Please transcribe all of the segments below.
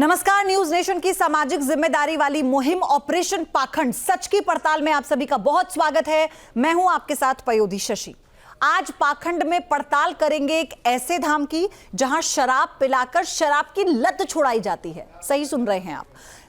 नमस्कार। News nation की सामाजिक जिम्मेदारी वाली मुहिम ऑपरेशन पाखंड सच की पड़ताल में आप सभी का बहुत स्वागत है। मैं हूं आपके साथ पयोधी शशि। आज पाखंड में पड़ताल करेंगे एक ऐसे धाम की जहां शराब पिलाकर शराब की लत छुड़ाई जाती है। सही सुन रहे हैं आप।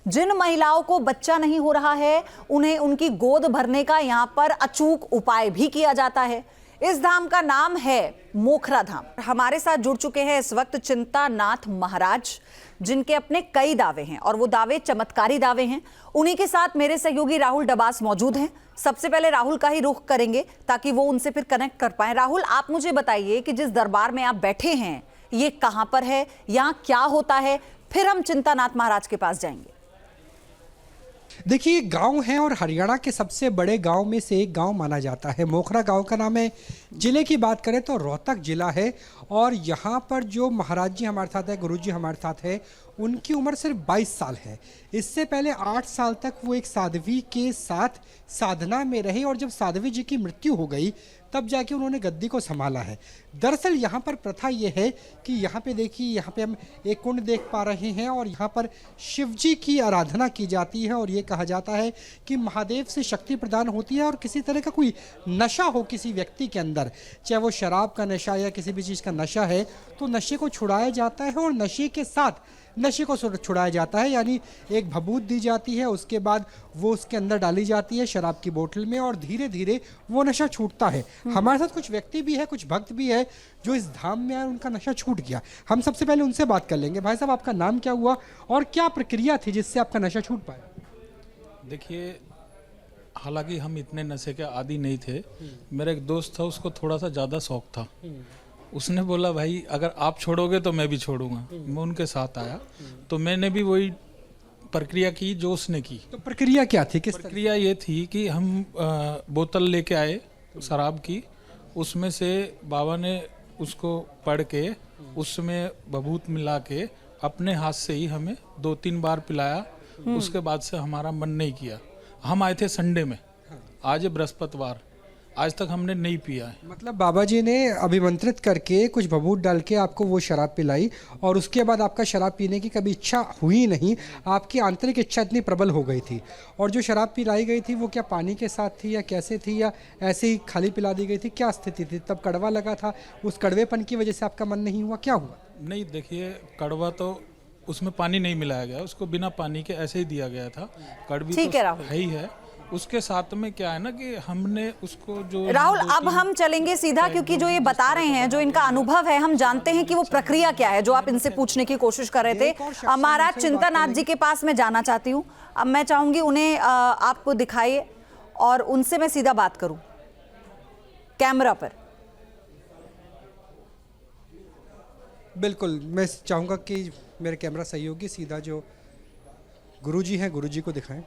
जिन महिलाओं को बच्चा नहीं हो रहा है उन्हें उनकी गोद भरने का यहां पर अचूक उपाय भी किया जाता है। इस धाम का नाम है मोखरा धाम। हमारे साथ जुड़ चुके हैं इस वक्त चिंतानाथ महाराज, जिनके अपने कई दावे हैं और वो दावे चमत्कारी दावे हैं। उन्हीं के साथ मेरे सहयोगी राहुल डबास मौजूद हैं। सबसे पहले राहुल का ही रुख करेंगे ताकि वो उनसे फिर कनेक्ट कर पाए। राहुल, आप मुझे बताइए कि जिस दरबार में आप बैठे हैं ये कहां पर है, यहां क्या होता है, फिर हम चिंतानाथ महाराज के पास जाएंगे। देखिए, गांव है और हरियाणा के सबसे बड़े गांव में से एक गांव माना जाता है। मोखरा गांव का नाम है। जिले की बात करें तो रोहतक जिला है और यहाँ पर जो महाराज जी हमारे साथ है, गुरु जी हमारे साथ है, उनकी उम्र सिर्फ 22 साल है। इससे पहले 8 साल तक वो एक साध्वी के साथ साधना में रहे और जब साध्वी जी की मृत्यु हो गई तब जाके उन्होंने गद्दी को संभाला है। दरअसल यहाँ पर प्रथा ये है कि यहाँ पे देखिए, यहाँ पे हम एक कुंड देख पा रहे हैं और यहाँ पर शिव जी की आराधना की जाती है और ये कहा जाता है कि महादेव से शक्ति प्रदान होती है और किसी तरह का कोई नशा हो किसी व्यक्ति के अंदर, चाहे वो शराब का नशा या किसी भी चीज़ का नशा है, तो नशे को छुड़ाया जाता है और नशे के साथ नशे को छुड़ाया जाता है। यानी एक भभूत दी जाती है, उसके बाद वो उसके अंदर डाली जाती है शराब की बोतल में और धीरे धीरे वो नशा छूटता है। हमारे साथ कुछ व्यक्ति भी है, कुछ भक्त भी है जो इस धाम में आए, उनका नशा छूट गया। हम सबसे पहले उनसे बात कर लेंगे। भाई साहब, आपका नाम क्या हुआ और क्या प्रक्रिया थी जिससे आपका नशा छूट पाया? देखिए, हालांकि हम इतने नशे के आदी नहीं थे। मेरा एक दोस्त था, उसको थोड़ा सा ज़्यादा शौक था। उसने बोला, भाई अगर आप छोड़ोगे तो मैं भी छोड़ूंगा। मैं उनके साथ आया तो मैंने भी वही प्रक्रिया की जो उसने की। तो प्रक्रिया क्या थी? किस प्रक्रिया ये थी कि हम बोतल लेके आए शराब की, उसमें से बाबा ने उसको पढ़ के उसमें भभूत मिला के अपने हाथ से ही हमें 2-3 बार पिलाया। उसके बाद से हमारा मन नहीं किया। हम आए थे संडे में, आज है बृहस्पतिवार, आज तक हमने नहीं पिया है। मतलब बाबा जी ने अभिमंत्रित करके कुछ भभूत डाल के आपको वो शराब पिलाई और उसके बाद आपका शराब पीने की कभी इच्छा हुई नहीं। आपकी आंतरिक इच्छा इतनी प्रबल हो गई थी। और जो शराब पिलाई गई थी वो क्या पानी के साथ थी या कैसे थी, या ऐसे ही खाली पिला दी गई थी? क्या स्थिति थी? तब कड़वा लगा था, उस कड़वेपन की वजह से आपका मन नहीं हुआ, क्या हुआ? नहीं, देखिए, कड़वा तो उसमें पानी नहीं मिलाया गया, उसको बिना पानी के ऐसे ही दिया गया था। कड़वी तो है ही है। उसके साथ में क्या है ना कि हमने उसको जो राहुल, अब हम चलेंगे सीधा, क्योंकि जो ये बता रहे हैं, जो इनका अनुभव है, हम जानते हैं कि वो प्रक्रिया क्या है जो आप इनसे पूछने की कोशिश कर रहे थे। महाराज चिंतानाथ जी के पास मैं जाना चाहती हूँ। अब मैं चाहूंगी उन्हें आपको दिखाइए और उनसे मैं सीधा बात करूं कैमरा पर। बिल्कुल, मैं चाहूँगा कि मेरे कैमरा सहयोगी सीधा जो गुरुजी हैं, गुरुजी को दिखाएं।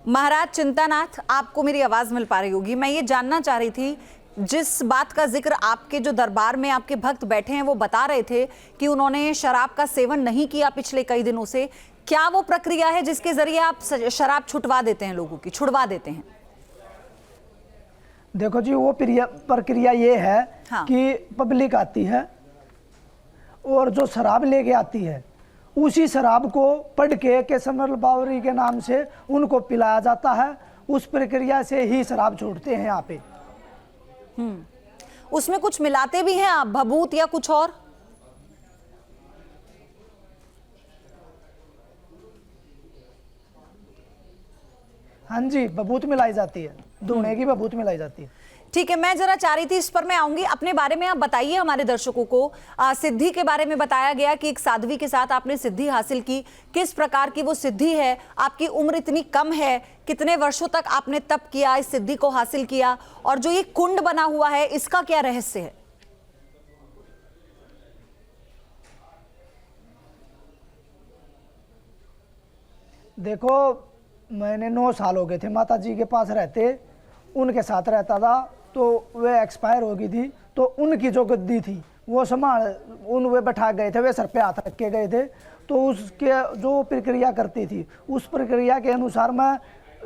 महाराज चिंतानाथ, आपको मेरी आवाज मिल पा रही होगी। मैं ये जानना चाह रही थी, जिस बात का जिक्र आपके जो दरबार में आपके भक्त बैठे हैं वो बता रहे थे कि उन्होंने शराब का सेवन नहीं किया पिछले कई दिनों से, क्या वो प्रक्रिया है जिसके जरिए आप शराब छुटवा देते हैं, लोगों की छुड़वा देते हैं? देखो जी, वो प्रक्रिया ये है कि पब्लिक आती है और जो शराब लेके आती है उसी शराब को पढ़ के केसमल बावरी के नाम से उनको पिलाया जाता है। उस प्रक्रिया से ही शराब छोड़ते हैं यहाँ पे। उसमें कुछ मिलाते भी हैं आप, भभूत या कुछ और? हाँ जी, भभूत मिलाई जाती है, धुने की भभूत मिलाई जाती है। ठीक है, मैं जरा चाह रही थी, इस पर मैं आऊंगी। अपने बारे में आप बताइए हमारे दर्शकों को। सिद्धि के बारे में बताया गया कि एक साध्वी के साथ आपने सिद्धि हासिल की। किस प्रकार की वो सिद्धि है? आपकी उम्र इतनी कम है, कितने वर्षों तक आपने तप किया, इस सिद्धि को हासिल किया? और जो ये कुंड बना हुआ है, इसका क्या रहस्य है? देखो, मैंने 9 साल हो गए थे माता जी के पास रहते, उनके साथ रहता था। तो वे एक्सपायर हो गई थी, तो उनकी जो गद्दी थी वो वे बैठा गए थे, वे सर पे हाथ रख के गए थे। तो उसके जो प्रक्रिया करती थी उस प्रक्रिया के अनुसार मैं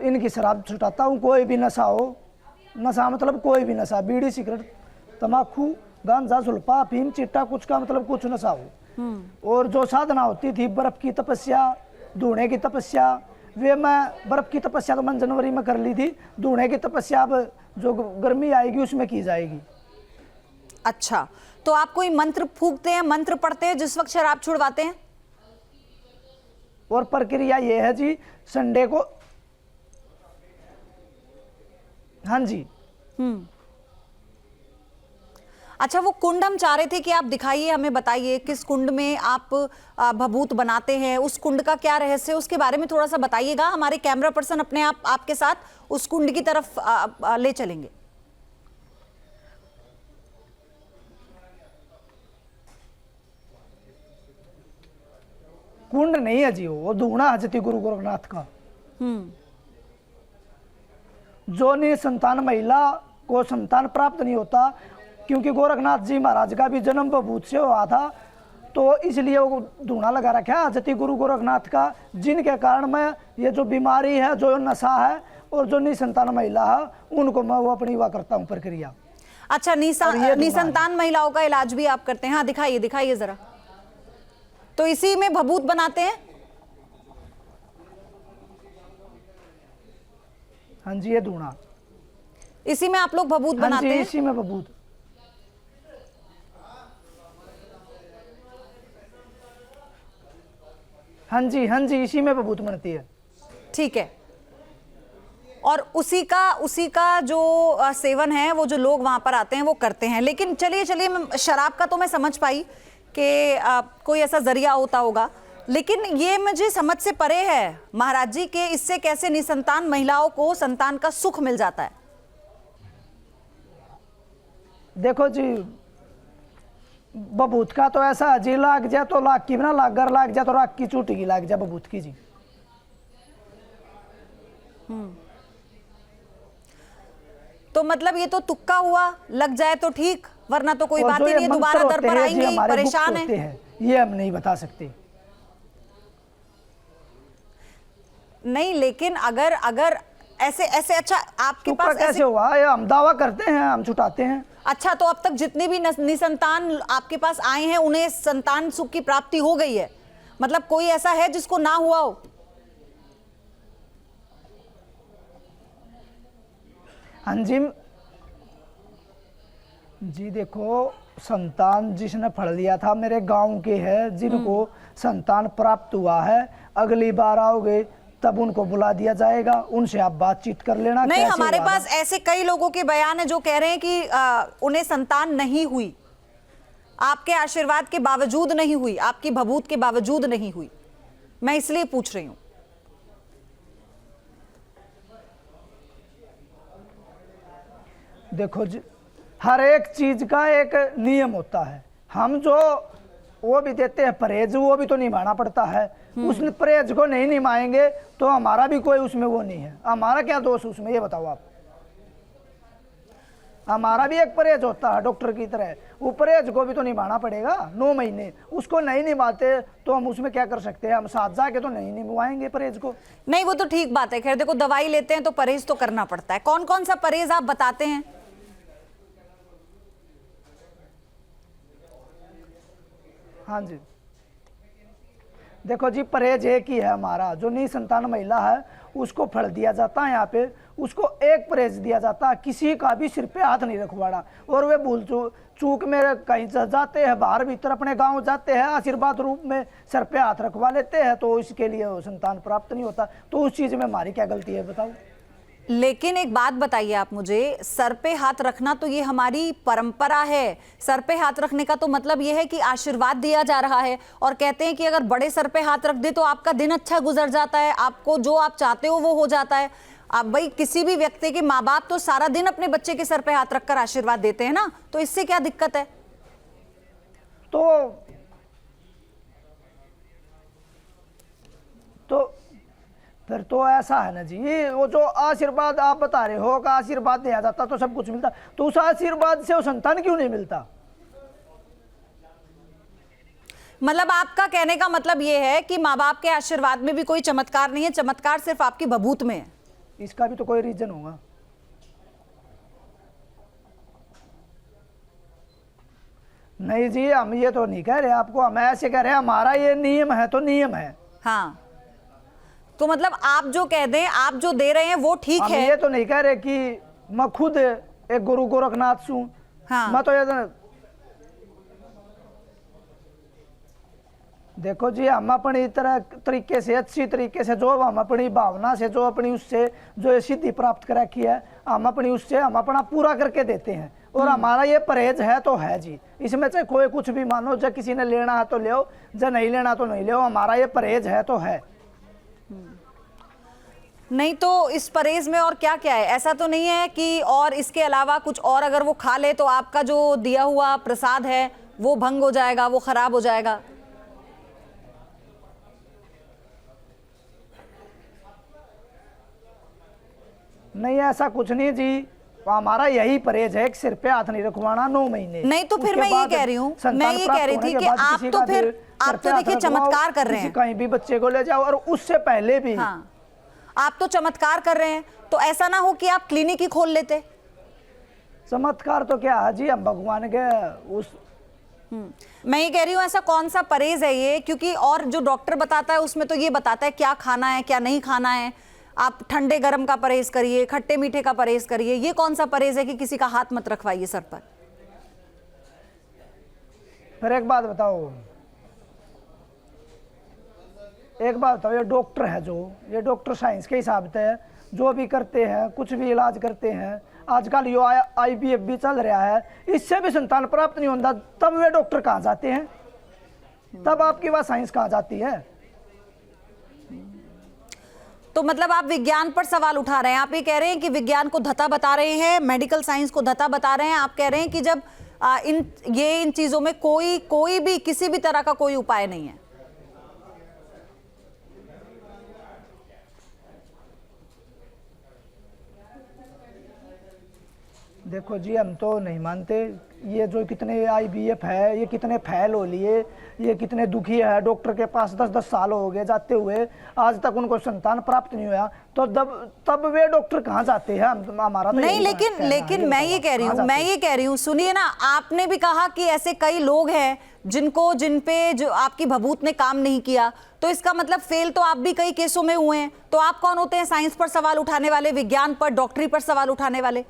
इनकी शराब छुटाता हूँ। कोई भी नशा हो, नशा मतलब कोई भी नशा, बीड़ी, सिगरेट, तम्बाकू, गांजा, सुल्फा, अफीम, चिट्टा, कुछ का मतलब कुछ नशा हो, और जो साधना होती थी बर्फ की तपस्या, धुएं की तपस्या, वे मैं बर्फ की तपस्या तो मैंने जनवरी में कर ली थी, धुएं की तपस्या अब जो गर्मी आएगी उसमें की जाएगी। अच्छा, तो आप कोई मंत्र फूकते हैं, मंत्र पढ़ते हैं जिस वक्त शराब छुड़वाते हैं? और प्रक्रिया ये है जी, संडे को, हाँ जी। अच्छा, वो कुंड हम चाह रहे थे कि आप दिखाइए, हमें बताइए किस कुंड में आप भभूत बनाते हैं, उस कुंड का क्या रहस्य है, उसके बारे में थोड़ा सा बताइएगा। हमारे कैमरा पर्सन अपने आप आपके साथ उस कुंड की तरफ ले चलेंगे। कुंड नहीं है जी, वो धूना है जति गुरु गोरखनाथ का। जो निसंतान महिला को संतान प्राप्त नहीं होता, क्योंकि गोरखनाथ जी महाराज का भी जन्म भभूत से हुआ था, तो इसलिए वो धूना लगा रखा है जति गुरु गोरखनाथ का, जिनके कारण मैं ये जो बीमारी है, जो नशा है और जो निसंतान महिला है, उनको मैं वो अपनी हुआ करता हूँ प्रक्रिया। अच्छा, निसंतान महिलाओं का इलाज भी आप करते हैं? हाँ, दिखाइए दिखाइए जरा। तो इसी में भभूत बनाते हैं? हाँ जी, ये धूना इसी में आप लोग भभूत बनाते हैं? इसी में भभूत। हाँ जी, इसी में भभूत बनती है। ठीक है। और उसी का जो सेवन है, वो जो लोग वहां पर आते हैं वो करते हैं। लेकिन चलिए, शराब का तो मैं समझ पाई कि कोई ऐसा जरिया होता होगा, लेकिन ये मुझे समझ से परे है महाराज जी के इससे कैसे निसंतान महिलाओं को संतान का सुख मिल जाता है। देखो जी, बबूत का तो ऐसा जी, लाग जाए तो लाग की बिना, लाग कर लाग जाए तो राग की चूटी की लाग जाए बबूत की जी। तो मतलब ये तो तुक्का हुआ, लग जाए तो ठीक, वरना तो कोई बात ही नहीं है, दोबारा दर पर आएंगे, परेशान है। ये हम नहीं बता सकते। नहीं, लेकिन अगर ऐसे अच्छा आपके पास कैसे हुआ, ये हम दावा करते हैं, हम छुटाते हैं। अच्छा, तो अब तक जितने भी निसंतान आपके पास आए हैं उन्हें संतान सुख की प्राप्ति हो गई है? मतलब कोई ऐसा है जिसको ना हुआ हो? हाँ जी, देखो, संतान जिसने फल लिया था मेरे गांव के हैं, जिनको संतान प्राप्त हुआ है, अगली बार आओगे तब उनको बुला दिया जाएगा, उनसे आप बातचीत कर लेना। नहीं, हमारे पास ऐसे कई लोगों के बयान है जो कह रहे हैं कि उन्हें संतान नहीं हुई, आपके आशीर्वाद के बावजूद नहीं हुई, आपकी भभूत के बावजूद नहीं हुई। मैं इसलिए पूछ रही हूं। देखो जी, हर एक चीज का एक नियम होता है। हम जो वो भी देते हैं परहेज, वो भी तो निभाना पड़ता है। उस परहेज को नहीं निभाएंगे तो हमारा भी कोई उसमें वो नहीं है। हमारा क्या दोष उसमें, ये बताओ आप। हमारा भी एक परहेज होता है डॉक्टर की तरह, वो परहेज को भी तो निभाना पड़ेगा 9 महीने। उसको नहीं निभाते तो हम उसमें क्या कर सकते हैं? हम साथ जाके तो नहीं निभाएंगे परहेज को। नहीं, वो तो ठीक बात है। खैर देखो, दवाई लेते हैं तो परहेज तो करना पड़ता है। कौन कौन सा परहेज आप बताते हैं? हाँ जी, देखो जी, परहेज एक ही है हमारा। जो निसंतान महिला है उसको फल दिया जाता है, यहाँ पे उसको एक परहेज दिया जाता है, किसी का भी सिर पे हाथ नहीं रखवाना। और वे भूल चूक में कहीं जाते हैं, बाहर भीतर अपने गांव जाते हैं, आशीर्वाद रूप में सर पे हाथ रखवा लेते हैं, तो इसके लिए संतान प्राप्त नहीं होता। तो उस चीज में हमारी क्या गलती है बताओ? लेकिन एक बात बताइए आप मुझे, सर पे हाथ रखना तो ये हमारी परंपरा है। सर पे हाथ रखने का तो मतलब ये है कि आशीर्वाद दिया जा रहा है, और कहते हैं कि अगर बड़े सर पे हाथ रख दे तो आपका दिन अच्छा गुजर जाता है, आपको जो आप चाहते हो वो हो जाता है। अब भाई, किसी भी व्यक्ति के माँ बाप तो सारा दिन अपने बच्चे के सर पे हाथ रखकर आशीर्वाद देते हैं ना, तो इससे क्या दिक्कत है? तो फिर तो ऐसा है ना जी, वो जो आशीर्वाद आप बता रहे हो का आशीर्वाद दिया जाता तो सब कुछ मिलता, तो उस आशीर्वाद से वो संतान क्यों नहीं मिलता? मतलब आपका कहने का मतलब ये है कि माँ बाप के आशीर्वाद में भी कोई चमत्कार नहीं है, चमत्कार सिर्फ आपकी भभूत में है। इसका भी तो कोई रीजन होगा। नहीं जी, हम ये तो नहीं कह रहे आपको, हम ऐसे कह रहे हैं हमारा ये नियम है तो नियम है। हाँ, तो मतलब आप जो कह दें, आप जो दे रहे हैं वो ठीक हम है। ये तो नहीं कह रहे कि मैं खुद एक गुरु गोरखनाथ हूँ। हाँ। मैं तो ये देखो जी, हम अपनी तरह तरीके से, अच्छी तरीके से, जो हम अपनी भावना से, जो अपनी उससे जो ये सिद्धि प्राप्त कर रखी है, हम अपनी उससे हम अपना पूरा करके देते हैं। और हमारा ये परहेज है तो है जी, इसमें चाहे कोई कुछ भी मानो, जब किसी ने लेना है तो ले, जब नहीं लेना तो नहीं ले, हमारा ये परहेज है तो है। नहीं तो इस परहेज में और क्या क्या है? ऐसा तो नहीं है कि और इसके अलावा कुछ और अगर वो खा ले तो आपका जो दिया हुआ प्रसाद है वो भंग हो जाएगा, वो खराब हो जाएगा? नहीं, ऐसा कुछ नहीं जी, हमारा यही परहेज है कि सिर पे हाथ नहीं रखवाना 9 महीने। नहीं तो फिर उसके मैं ये बाद कह रही हूँ, संतान मैं ये प्राप्त कह रही होने थी के कि बाद आप किसी तो का फिर भी आप सिर पे तो हाथ देखिए रखवाओ, चमत्कार कर रहे किसी हैं। कहीं भी बच्चे को ले जाओ, और उससे पहले भी। हाँ, आप तो चमत्कार कर रहे हैं, तो ऐसा ना हो कि आप क्लिनिक ही खोल लेते। चमत्कार तो क्या है जी, हम भगवान के उस मैं ये कह रही हूँ, ऐसा कौन सा परहेज है ये? क्योंकि और जो डॉक्टर बताता है उसमें तो ये बताता है क्या खाना है क्या नहीं खाना है, आप ठंडे गर्म का परहेज करिए, खट्टे मीठे का परहेज करिए। ये कौन सा परहेज है कि किसी का हाथ मत रखवाइए सर पर? फिर एक बात बताओ, ये डॉक्टर है जो, ये डॉक्टर साइंस के हिसाब से जो भी करते हैं, कुछ भी इलाज करते हैं, आजकल यो IVF भी चल रहा है, इससे भी संतान प्राप्त नहीं होता, तब वे डॉक्टर कहाँ जाते हैं? तब आपकी बात साइंस कहाँ जाती है? तो मतलब आप विज्ञान पर सवाल उठा रहे हैं। आप ये कह रहे हैं कि विज्ञान को धता बता रहे हैं, मेडिकल साइंस को धता बता रहे हैं। आप कह रहे हैं कि जब इन चीजों में कोई भी किसी भी तरह का कोई उपाय नहीं है। देखो जी, हम तो नहीं मानते, ये जो कितने IVF है, ये कितने फैल हो लिए, ये कितने दुखी है, डॉक्टर के पास 10-10 साल हो गए जाते हुए, आज तक उनको संतान प्राप्त नहीं हुआ, तो तब वे डॉक्टर कहाँ जाते हैं? हमारा तो नहीं, यही लेकिन कहना है, लेकिन मैं ये कह रही हूँ, सुनिए ना, आपने भी कहा कि ऐसे कई लोग हैं जिन पे जो आपकी भभूत ने काम नहीं किया, तो इसका मतलब फेल तो आप भी कई केसों में हुए हैं। तो आप कौन होते हैं साइंस पर सवाल उठाने वाले, विज्ञान पर, डॉक्टरी पर सवाल उठाने वाले?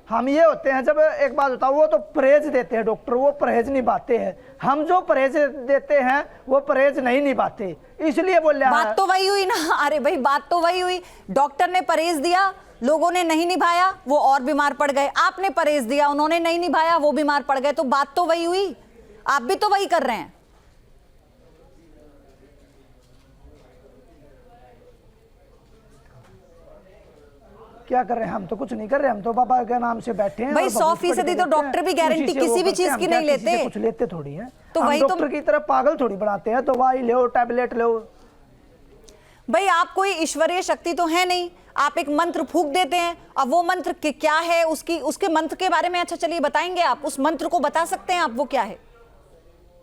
हम ये होते हैं, जब एक बात बताओ, वो तो परहेज देते हैं डॉक्टर, वो परहेज निभाते हैं। हम जो परहेज देते हैं वो परहेज नहीं निभाते, इसलिए बोल रहा है। बात तो वही हुई ना। अरे भाई, बात तो वही हुई। डॉक्टर ने परहेज दिया, लोगों ने नहीं निभाया, वो और बीमार पड़ गए। आपने परहेज दिया, उन्होंने नहीं निभाया, वो बीमार पड़ गए। तो बात तो वही हुई, आप भी तो वही कर रहे हैं। क्या कर रहे हैं? हम तो कुछ नहीं कर रहे, हम तो बाबा के नाम से बैठे हैं। भाई 100% तो डॉक्टर भी गारंटी किसी भी चीज की नहीं लेते, कुछ लेते थोड़ी है। तो हम वही डॉक्टर की तरह पागल थोड़ी बनाते हैं, दवाई लो, टैबलेट लो। भाई आप कोई ईश्वरीय शक्ति तो है नहीं, आप एक मंत्र फूंक देते हैं। अब वो मंत्र क्या है, उसके मंत्र के बारे में अच्छा चलिए बताएंगे आप? उस मंत्र को बता सकते हैं आप, वो क्या है,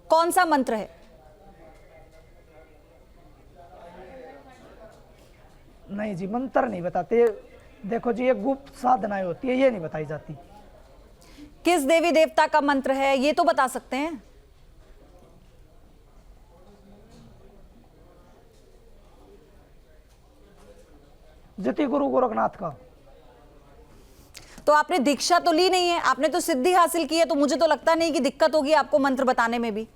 कौन सा मंत्र है? नहीं जी, मंत्र नहीं बताते। देखो जी, ये गुप्त साधनाएं होती है, ये नहीं बताई जाती। किस देवी देवता का मंत्र है ये तो बता सकते हैं? जति गुरु गोरखनाथ का। तो आपने दीक्षा तो ली नहीं है, आपने तो सिद्धि हासिल की है, तो मुझे तो लगता नहीं कि दिक्कत होगी आपको मंत्र बताने में भी।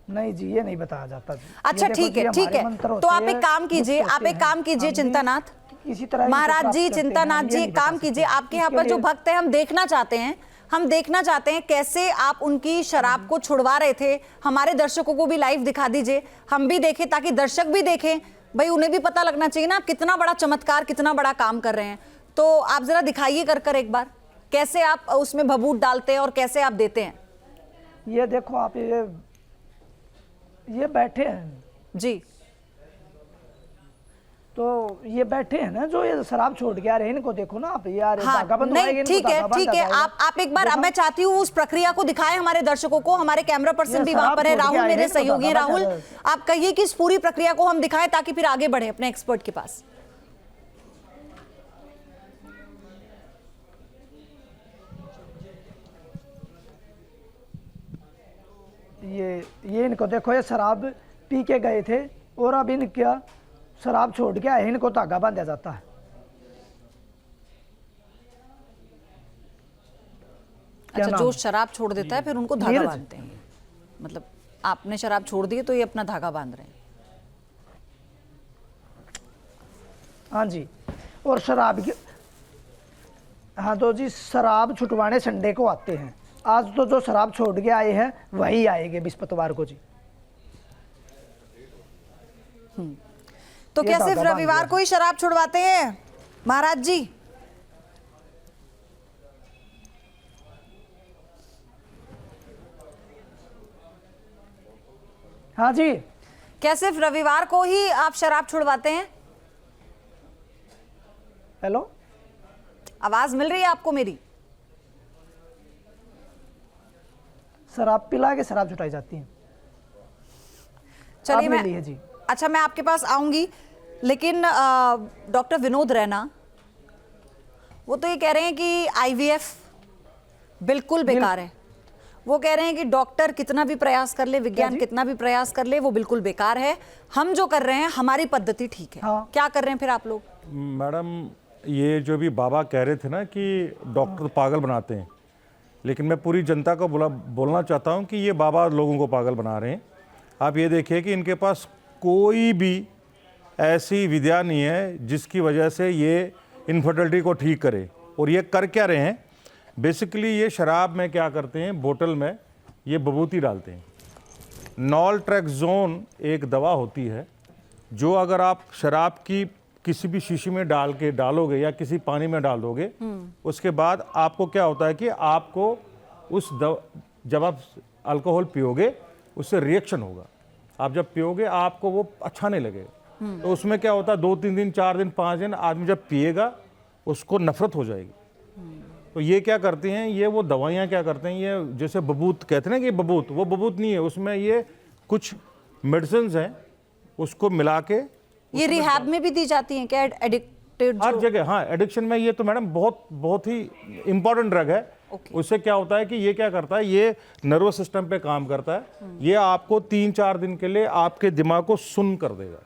नहीं जी, ये नहीं बताया जाता। अच्छा ठीक है, ठीक है। तो आप एक काम कीजिए, चिंतानाथ, इसी तरह महाराज जी, चिंतानाथ जी, एक काम कीजिए, आपके यहाँ पर जो भक्त है, हम देखना चाहते हैं कैसे आप उनकी शराब को छुड़वा रहे थे। हमारे दर्शकों को भी लाइव दिखा दीजिए, हम भी देखें, ताकि दर्शक भी देखें। भाई उन्हें भी पता लगना चाहिए ना, कितना बड़ा चमत्कार, कितना बड़ा काम कर रहे हैं। तो आप जरा दिखाइए कर एक बार, कैसे आप उसमें भभूत डालते हैं और कैसे आप देते हैं। ये देखो आप, ये बैठे हैं जी, तो ये बैठे हैं ना जो ये शराब छोड़ के आ रहे हैं, इनको देखो ना आप यार, हाँ, धागा बंद नहीं होएगा, इनको ठीक है धागा ठीक बांधा है, जाएगा। आप एक बार, मैं चाहती हूँ उस प्रक्रिया को दिखाएं हमारे दर्शकों को। हमारे कैमरा पर्सन ये भी वहां शराब पर है, छोड़ के राहुल आए मेरे हैं, इनको सहयोगी। धागा राहुल, बांधा जाएगा। आप कहिए कि इस पूरी प्रक्रिया को हम दिखाएं ताकि फिर आगे बढ़े अपने एक्सपर्ट के पास। ये इनको देखो, ये शराब पी के गए थे और अब इनका शराब छोड़ के आए, इनको धागा बांधा जाता है। क्या अच्छा, नाम? जो शराब छोड़ देता है फिर उनको धागा नीरज। बांधते हैं, मतलब आपने शराब छोड़ दी है तो ये अपना धागा बांध रहे हैं। हाँ जी, और शराब की, हाँ तो जी शराब छुटवाने संडे को आते हैं। आज तो जो शराब छोड़ के आए हैं वही आएंगे बृहस्पतिवार को जी। तो ये क्या धागा सिर्फ बांध रविवार दिया। को ही शराब छुड़वाते हैं महाराज जी? हाँ जी, क्या सिर्फ रविवार को ही आप शराब छुड़वाते हैं? हेलो, आवाज मिल रही है आपको मेरी? शराब पिला के शराब छुटाई जाती है। चलिए आप मैं, मिली है जी। अच्छा मैं आपके पास आऊंगी, लेकिन डॉक्टर विनोद रैना वो तो ये कह रहे हैं कि आईवीएफ बिल्कुल बेकार है। वो कह रहे हैं कि डॉक्टर कितना भी प्रयास कर ले, विज्ञान जी? कितना भी प्रयास कर ले, वो बिल्कुल बेकार है। हम जो कर रहे हैं हमारी पद्धति ठीक है। हाँ। क्या कर रहे हैं फिर आप लोग? मैडम, ये जो भी बाबा कह रहे थे ना कि डॉक्टर पागल बनाते हैं, लेकिन मैं पूरी जनता को बोलना चाहता हूँ कि ये बाबा लोगों को पागल बना रहे हैं। आप ये देखिए कि इनके पास कोई भी ऐसी विद्या नहीं है जिसकी वजह से ये इनफर्टिलिटी को ठीक करे। और ये कर क्या रहे हैं, बेसिकली ये शराब में क्या करते हैं, बोतल में ये बबूती डालते हैं। नॉलट्रेक्सोन एक दवा होती है जो अगर आप शराब की किसी भी शीशी में डालोगे या किसी पानी में डाल दोगे, उसके बाद आपको क्या होता है कि आपको जब आप अल्कोहल पियोगे उससे रिएक्शन होगा। आप जब पियोगे आपको वो अच्छा नहीं लगेगा। तो उसमें क्या होता है, 2-3 दिन 4 दिन 5 दिन आदमी जब पिएगा उसको नफरत हो जाएगी। तो ये क्या करते हैं, ये वो दवाइयाँ क्या करते हैं, ये जैसे बबूत कहते हैं ना कि बबूत, वो बबूत नहीं है, उसमें ये कुछ मेडिसिन हैं उसको मिला के ये रिहैब में भी दी जाती हैं क्या? एडिक्टेड हर जगह, हाँ एडिक्शन में ये तो मैडम बहुत ही इंपॉर्टेंट ड्रग है। उससे क्या होता है कि ये क्या करता है, ये नर्वस सिस्टम पे काम करता है। ये आपको 3-4 दिन के लिए आपके दिमाग को सुन्न कर देगा।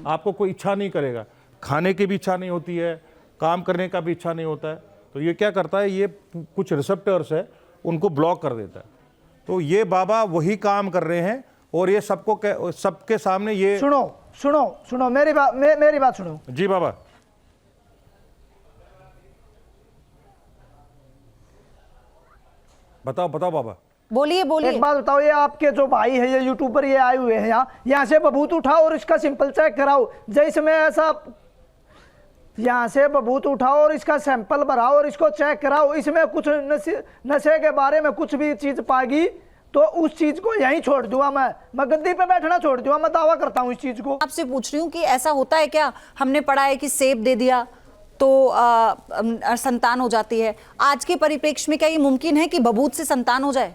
आपको कोई इच्छा नहीं करेगा, खाने की भी इच्छा नहीं होती है, काम करने का भी इच्छा नहीं होता है। तो ये क्या करता है, ये कुछ रिसेप्टर्स है उनको ब्लॉक कर देता है। तो ये बाबा वही काम कर रहे हैं और ये सबके सामने ये सुनो मेरी बात सुनो जी बाबा। बताओ बाबा। बोलिए बोलिए। एक बात बताओ, ये आपके जो भाई है, ये यूट्यूबर, ये आए हुए हैं यहाँ से बबूत उठाओ और इसका सिंपल चेक कराओ। जैसे में ऐसा यहाँ से बबूत उठाओ और इसका सैंपल भराओ और इसको चेक कराओ। इसमें कुछ नशे के बारे में कुछ भी चीज पाएगी तो उस चीज को यहीं छोड़ दूंगा। मैं गद्दी पे बैठना छोड़ दूंगा। मैं दावा करता हूँ इस चीज को। आपसे पूछ रही हूँ कि ऐसा होता है क्या? हमने पढ़ा है कि सेब दे दिया तो संतान हो जाती है। आज के परिप्रेक्ष्य में क्या ये मुमकिन है कि बबूत से संतान हो जाए?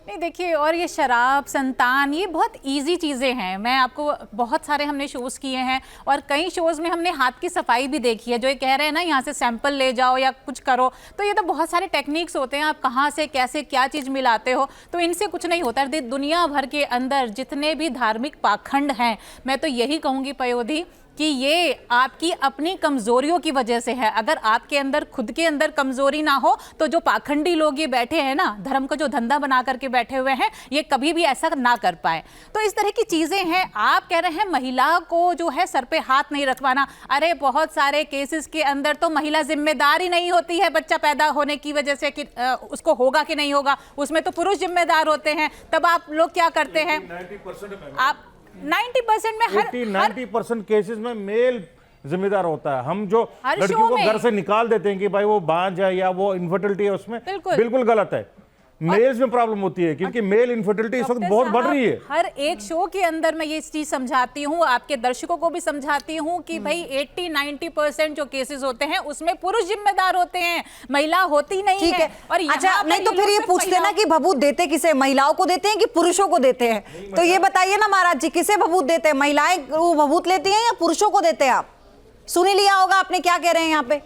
नहीं देखिए, और ये शराब, संतान, ये बहुत इजी चीज़ें हैं। मैं आपको बहुत सारे हमने शोज़ किए हैं और कई शोज़ में हमने हाथ की सफाई भी देखी है। जो ये कह रहे हैं ना यहाँ से सैंपल ले जाओ या कुछ करो, तो ये तो बहुत सारे टेक्निक्स होते हैं। आप कहाँ से कैसे क्या चीज़ मिलाते हो, तो इनसे कुछ नहीं होता। दुनिया भर के अंदर जितने भी धार्मिक पाखंड हैं, मैं तो यही कहूँगी पयोधी कि ये आपकी अपनी कमजोरियों की वजह से है। अगर आपके अंदर खुद के अंदर कमजोरी ना हो तो जो पाखंडी लोग ये बैठे हैं ना, धर्म का जो धंधा बना करके बैठे हुए हैं, ये कभी भी ऐसा ना कर पाए। तो इस तरह की चीजें हैं। आप कह रहे हैं महिला को जो है सर पे हाथ नहीं रखवाना। अरे बहुत सारे केसेस के अंदर तो महिला जिम्मेदार ही नहीं होती है बच्चा पैदा होने की वजह से कि उसको होगा कि नहीं होगा, उसमें तो पुरुष जिम्मेदार होते हैं। तब आप लोग क्या करते हैं, आप 90% में 90% केसेस में मेल जिम्मेदार होता है। हम जो हर लड़कियों शो को में घर से निकाल देते हैं कि भाई वो बांझ है या वो इनफर्टिलिटी है, उसमें बिल्कुल गलत है। मेल्स में प्रॉब्लम होती है, क्योंकि मेल इनफर्टिलिटी इस वक्त डॉक्टर बहुत बढ़ साहब, रही है। हर एक शो के अंदर मैं ये चीज समझाती हूँ, आपके दर्शकों को भी समझाती हूँ कि भाई 80-90% जो केसेस होते हैं उसमें पुरुष जिम्मेदार होते हैं, महिला होती नहीं ठीक है। और यहाँ अच्छा, पे नहीं तो फिर ये लोग पूछते सिर्फ ना कि भभूत देते किसे, महिलाओं को देते हैं कि पुरुषों को देते हैं? तो ये बताइए ना महाराज जी, किसे भभूत देते हैं? महिलाएं वो भभूत लेती हैं या पुरुषों को देते हैं? आप सुन ही लिया होगा आपने क्या कह रहे हैं यहाँ पे।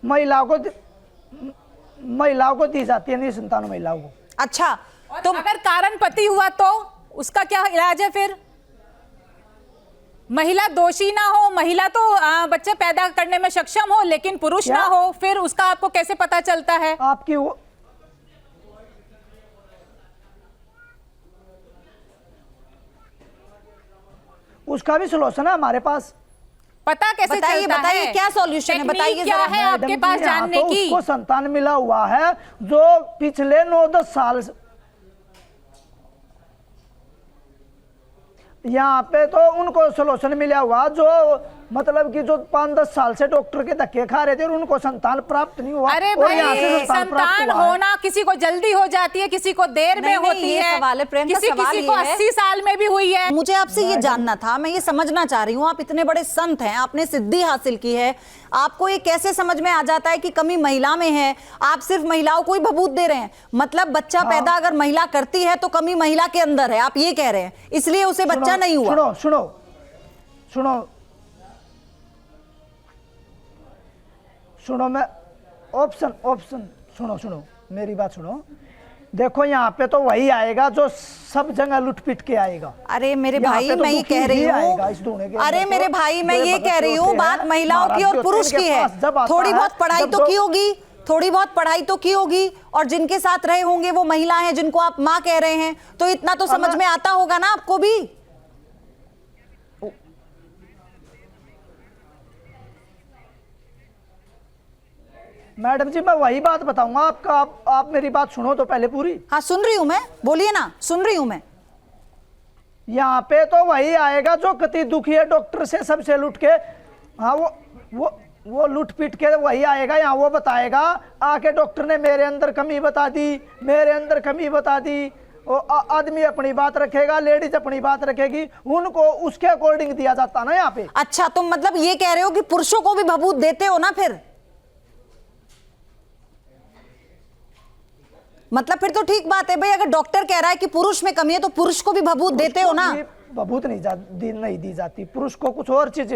महिलाओं को दी जाती है निसंतान महिलाओं को। अच्छा, तो अगर कारण पति हुआ तो उसका क्या इलाज है फिर? महिला दोषी ना हो, महिला तो बच्चे पैदा करने में सक्षम हो, लेकिन पुरुष ना हो, फिर उसका आपको कैसे पता चलता है? आपकी उसका भी सॉल्यूशन है हमारे पास। पता कैसे बताइए, चलता बताइए है? क्या सॉल्यूशन है, टेक्निक बताइए क्या जरा। है आपके मैडम पास जी, यहाँ जानने तो की? उसको संतान मिला हुआ है जो पिछले 9-10 साल से यहाँ पे, तो उनको सॉल्यूशन मिला हुआ जो मतलब कि जो 5-10 साल से डॉक्टर के धक्के खा रहे थे और उनको संतान प्राप्त नहीं हुआ। अरे और यहाँ से भाई, संतान होना किसी को जल्दी हो जाती है, किसी को देर में नहीं, होती ये है। सवाल है, प्रियंका, किसी सवाल किसी को ये है। 80 साल में भी हुई है। मुझे आपसे ये जानना था, मैं ये समझना चाह रही हूँ, आप इतने बड़े संत हैं, आपने सिद्धि हासिल की है, आपको ये कैसे समझ में आ जाता है कि कमी महिला में है? आप सिर्फ महिलाओं को ही भभूत दे रहे हैं, मतलब बच्चा पैदा अगर महिला करती है तो कमी महिला के अंदर है, आप ये कह रहे हैं, इसलिए उसे बच्चा नहीं हुआ। सुनो सुनो सुनो सुनो, मैं ऑप्शन सुनो मेरी बात सुनो। देखो यहाँ पे तो वही आएगा जो सब जगह लुट पिट के आएगा। अरे मेरे यहाँ भाई, पे तो मैं ये दुखी कह रही ही आएगा हूँ, इस दुनिया के अरे अंदर मेरे तो। भाई, मैं जो ये भगत कह रही हूँ, होते बात हैं, महिलाओं की महाराज और होते हैं, पुरुष की इनके है। पास जब आता थोड़ी है, बहुत पढ़ाई जब तो की होगी, थोड़ी बहुत पढ़ाई तो की होगी, और जिनके साथ रहे होंगे वो महिला हैं जिनको आप माँ कह रहे हैं, तो इतना तो समझ में आता होगा ना आपको भी। मैडम जी मैं वही बात बताऊंगा आपका, आप मेरी बात सुनो तो पहले पूरी। हाँ सुन रही हूं मैं, बोलिए ना, सुन रही हूं मैं। यहाँ पे तो वही आएगा जो कति दुखी है डॉक्टर से सबसे लुट के, हाँ वो लुट पीट के वही आएगा यहाँ, वो बताएगा आके डॉक्टर ने मेरे अंदर कमी बता दी, मेरे अंदर कमी बता दी। आदमी अपनी बात रखेगा, लेडीज अपनी बात रखेगी, उनको उसके अकॉर्डिंग दिया जाता ना यहाँ पे। अच्छा, तो मतलब ये कह रहे हो कि पुरुषों को भी भभूत देते हो ना फिर? मतलब फिर तो ठीक बात है भाई, अगर डॉक्टर कह रहा है कि पुरुष में कमी है तो पुरुष को भी भभूत देते हो ना? भभूत नहीं दी जाती, पुरुष को कुछ और चीज।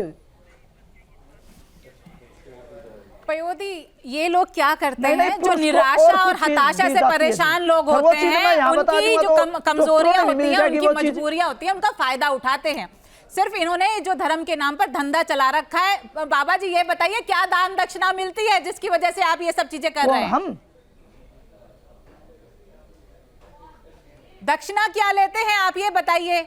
पयोदी, ये लोग क्या करते नहीं, हैं, जो पुरुष को निराशा और कुछ चीज हताशा दी से जाती है। परेशान लोग वो होते चीज मैं हैं, यहाँ बता उनकी दूंगा जो तो कमजोरियां डॉक्टरों ने होती मिल हैं, जाएगी उनकी वो चीज। मजबूरियां होती हैं, उनका फायदा उठाते हैं। सिर्फ इन्होंने जो धर्म के नाम पर धंधा चला रखा है। बाबा जी ये बताइए, क्या दान दक्षिणा मिलती है जिसकी वजह से आप ये सब चीजें कर रहे हैं? हम दक्षिणा क्या लेते हैं आप ये बताइए?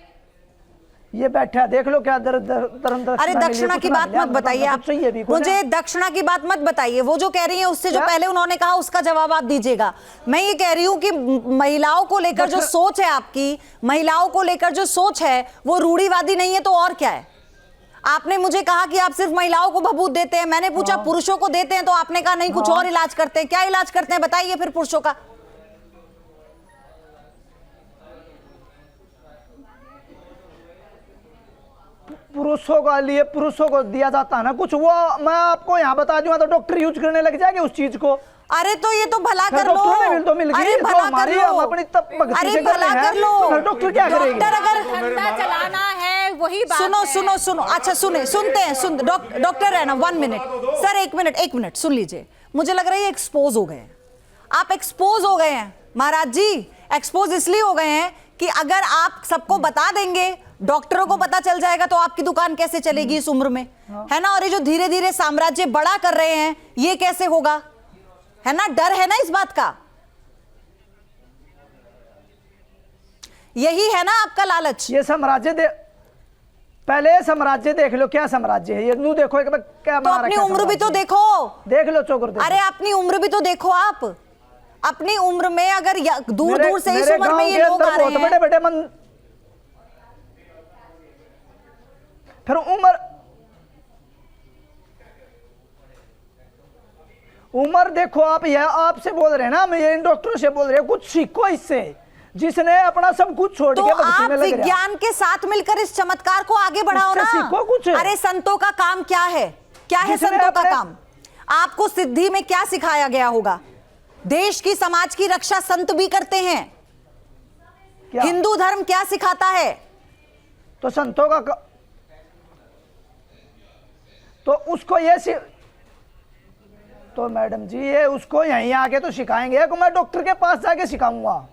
ये बैठा देख लो क्या अरे दक्षिणा की बात मत बताइए आप, मुझे दक्षिणा की बात मत बताइए। वो जो कह रही है उससे जो पहले उन्होंने कहा उसका जवाब आप दीजिएगा। मैं ये कह रही हूं कि महिलाओं को लेकर जो सोच है आपकी, महिलाओं को लेकर जो सोच है वो रूढ़िवादी नहीं है तो और क्या है? आपने मुझे कहा कि आप सिर्फ महिलाओं को भभूत देते हैं, मैंने पूछा पुरुषों को देते हैं तो आपने कहा नहीं कुछ और इलाज करते हैं। क्या इलाज करते हैं बताइए फिर पुरुषों का? पुरुषों का लिए पुरुषों को दिया जाता है ना कुछ, वो मैं आपको यहाँ बता दूंगा तो डॉक्टर यूज करने लग जाएंगे उस चीज को। अरे तो ये तो भला कर लो, तो मिल गई, अरे भला कर लो, हम अपनी तब भक्ति अरे से भला कर लो। तो डॉक्टर क्या करेंगे? डॉक्टर अगर धंधा चलाना है वही बात सुनो है। सुनो सुनो, अच्छा सुनते हैं, डॉक्टर है ना, 1 मिनट सर, 1 मिनट सुन लीजिए। मुझे लग रहा है ये एक्सपोज हो गए हैं, आप एक्सपोज हो गए हैं महाराज जी। एक्सपोज इसलिए हो गए हैं कि अगर आप सबको बता देंगे, डॉक्टरों को पता चल जाएगा तो आपकी दुकान कैसे चलेगी इस उम्र में, है ना? और ये जो धीरे धीरे साम्राज्य बड़ा कर रहे हैं ये कैसे होगा, है ना? डर है ना इस बात का, यही है ना आपका लालच। ये साम्राज्य पहले साम्राज्य देख लो, क्या साम्राज्य है ये, नू देखो क्या तो अपनी उम्र भी तो देखो, देख लो चोकर देखो। अरे अपनी उम्र भी तो देखो आप, अपनी उम्र में अगर दूर दूर से इस उम्र में ये लोग आ रहे हैं, बड़े बड़े मन, फिर उम्र उम्र देखो आप, यह आपसे बोल रहे हैं ना, मैं ये इन डॉक्टरों से बोल रहे हैं, कुछ सीखो इससे, जिसने अपना सब कुछ छोड़ तो के भक्ति आप में लग रहा है। विज्ञान के साथ मिलकर इस चमत्कार को आगे बढ़ाओ इससे ना। सीखो कुछ। अरे संतों का काम क्या है? क्या है जिसने संतों का अपने- काम? आपको सिद्धि में क्या सिखाया गया होगा? देश की समाज की रक्षा संत भी करते हैं। क्या? हिंदू धर्म क्या सिखाता है? तो संतों का तो उसको ये तो मैडम जी ये उसको यहीं आके तो सिखाएंगे कि मैं डॉक्टर के पास जाके सिखाऊंगा?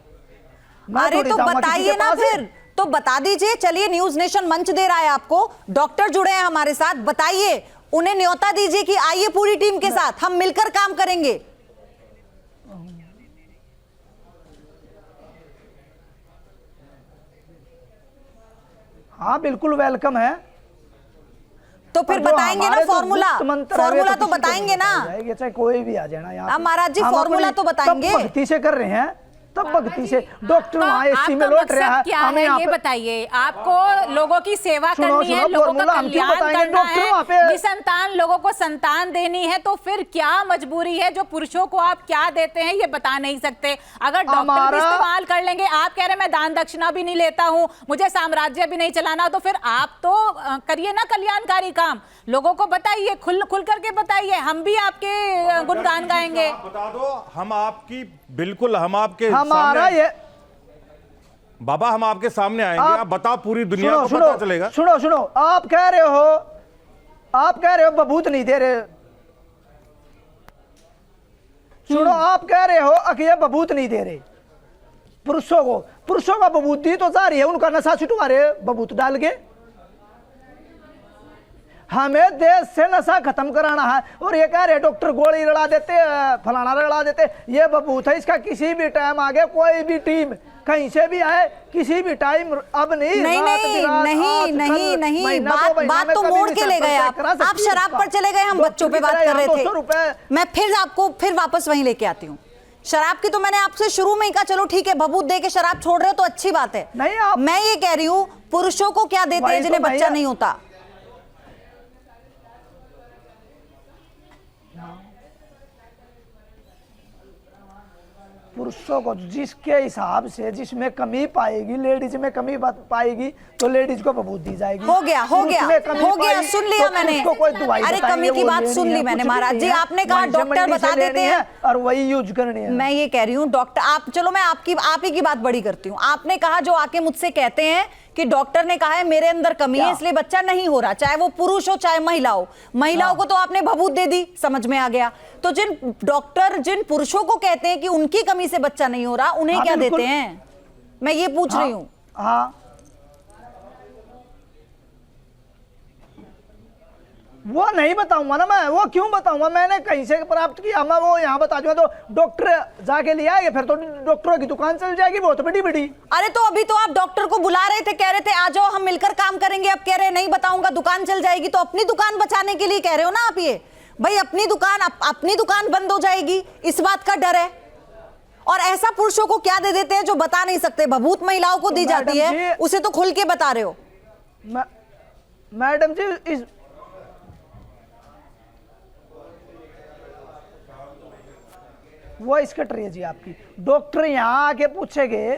मैं अरे थोड़ी तो जाऊंगा किसी बताइए के ना, पास। फिर तो बता दीजिए। चलिए, न्यूज नेशन मंच दे रहा है आपको, डॉक्टर जुड़े हैं हमारे साथ, बताइए, उन्हें न्योता दीजिए कि आइए पूरी टीम के साथ हम मिलकर काम करेंगे। हाँ बिल्कुल वेलकम है। तो फिर और जो बताएंगे ना हमारे जो फॉर्मूला, गुप्त मंत्र है, वे फॉर्मूला तो किसी को बताएंगे नहीं ना। बताया जाएगा, चाहे कोई भी आ जाना यहाँ अब पे। महाराज जी हम फॉर्मूला अपनी तो बताएंगे। तब भक्ति से कर रहे हैं, तब भक्ति से। डॉक्टर वहाँ एसी में आपका लौट रहा मकसद है, क्या हमें है यहाँ ये पे बताइए। आपको लोगों की सेवा सुनो, करनी है, सुनो, लोगों का फॉर्मूला हम क्यों कल्याण बताएंगे? करना डॉक्टर वहाँ पे- है, निसंतान लोगों को संतान देनी है, तो फिर क्या मजबूरी है जो पुरुषों को आप क्या देते हैं ये बता नहीं सकते? अगर डॉक्टर भी हमारा- इस्तेमाल कर लेंगे, आप कह रहे हैं मैं दान दक्षिणा भी नहीं लेता हूं, मुझे साम्राज्य भी नहीं चलाना, तो फिर आप तो करिए ना कल्याणकारी काम, लोगों को बताइए, खुल करके बताइए, हम भी आपके गुणगान गाएंगे। आप बता दो, हम आपकी बिल्कुल, हम आपके हमारा सामने ये बाबा, हम आपके सामने आएंगे। आप बताओ, पूरी दुनिया सुनो को सुनो पता चलेगा। सुनो सुनो, आप कह रहे हो बबूत नहीं दे रहे। सुनो, आप कह रहे हो कि ये बबूत नहीं दे रहे पुरुषों का बबूत दी तो जा रही है, उनका नशा छुटवा रहे बबूत डाल के। हमें देश से नशा खत्म कराना है, और ये कह रहे डॉक्टर गोली लड़ा देते, फलाना लड़ा देते। ये बबूत है, इसका किसी भी टाइम आगे कोई भी टीम कहीं से भी आए, किसी भी टाइम, अब नहीं नहीं रात नहीं बिरात, नहीं आज, नहीं कल, नहीं, महीना, दो बात महीना बात में तो कभी मोड़ भी के ले गए सरपंच करा सकती आप है शराब उसका। पर चले गए, हम बच्चों पे बात कर रहे 200 रुपए। थे। मैं फिर आपको फिर वापस वहीं लेके आती हूँ। शराब की तो मैंने आपसे शुरू में ही कहा, चलो ठीक है, बबूत दे के शराब छोड़ रहे हो तो अच्छी बात है। नहीं, आप- मैं ये कह रही हूँ, पुरुषों को क्या देते वही हैं तो जिन्हें बच्चा भैया- नहीं होता? पुरुषों को जिसके हिसाब से जिसमें कमी पाएगी, लेडीज में कमी पाएगी तो लेडीज को बबूत दी जाएगी। हो गया हो पुरुष गया में कमी हो गया, पाई सुन लिया तो मैंने। उसको कोई दुआई अरे बताएंगे, कमी की वो बात लेनी सुन है, ली मैंने कुछ भी महाराज नहीं जी। है, आपने कहा वहीं से डॉक्टर मंडी से बता लेनी देते है हैं, और वही यूज करनी है। मैं ये कह रही हूँ डॉक्टर, आप चलो मैं आप ही की बात बड़ी करती हूँ। आपने कहा जो आके मुझसे कहते हैं कि डॉक्टर ने कहा है मेरे अंदर कमी है इसलिए बच्चा नहीं हो रहा, चाहे वो पुरुष हो चाहे महिला हो। महिलाओं को तो आपने भभूत दे दी, समझ में आ गया। तो जिन डॉक्टर जिन पुरुषों को कहते हैं कि उनकी कमी से बच्चा नहीं हो रहा, उन्हें हाँ, क्या बिल्कुल। देते हैं? मैं ये पूछ रही हूँ। हाँ, वो नहीं बताऊंगा ना मैं, वो क्यों बताऊंगा? मैंने कहीं से प्राप्त किया, मैं वो यहाँ बता दूंगा तो डॉक्टर जाके ले आएंगे, फिर तो डॉक्टरों की दुकान चल जाएगी बहुत बड़ी बड़ी। अरे तो अभी तो आप डॉक्टर को बुला रहे थे, कह रहे थे आ जाओ हम मिलकर काम करेंगे, अब कह रहे हैं नहीं बताऊंगा दुकान चल जाएगी। तो अपनी दुकान बचाने के लिए कह रहे हो ना आप? ये भाई अपनी दुकान बंद हो जाएगी, इस बात का डर है। और ऐसा पुरुषों को क्या दे देते हैं जो बता नहीं सकते? भभूत महिलाओं को दी जाती है, उसे तो खुल के बता रहे हो। मैडम जी, इस वो इसकट रही है जी आपकी। डॉक्टर यहाँ आके पूछेंगे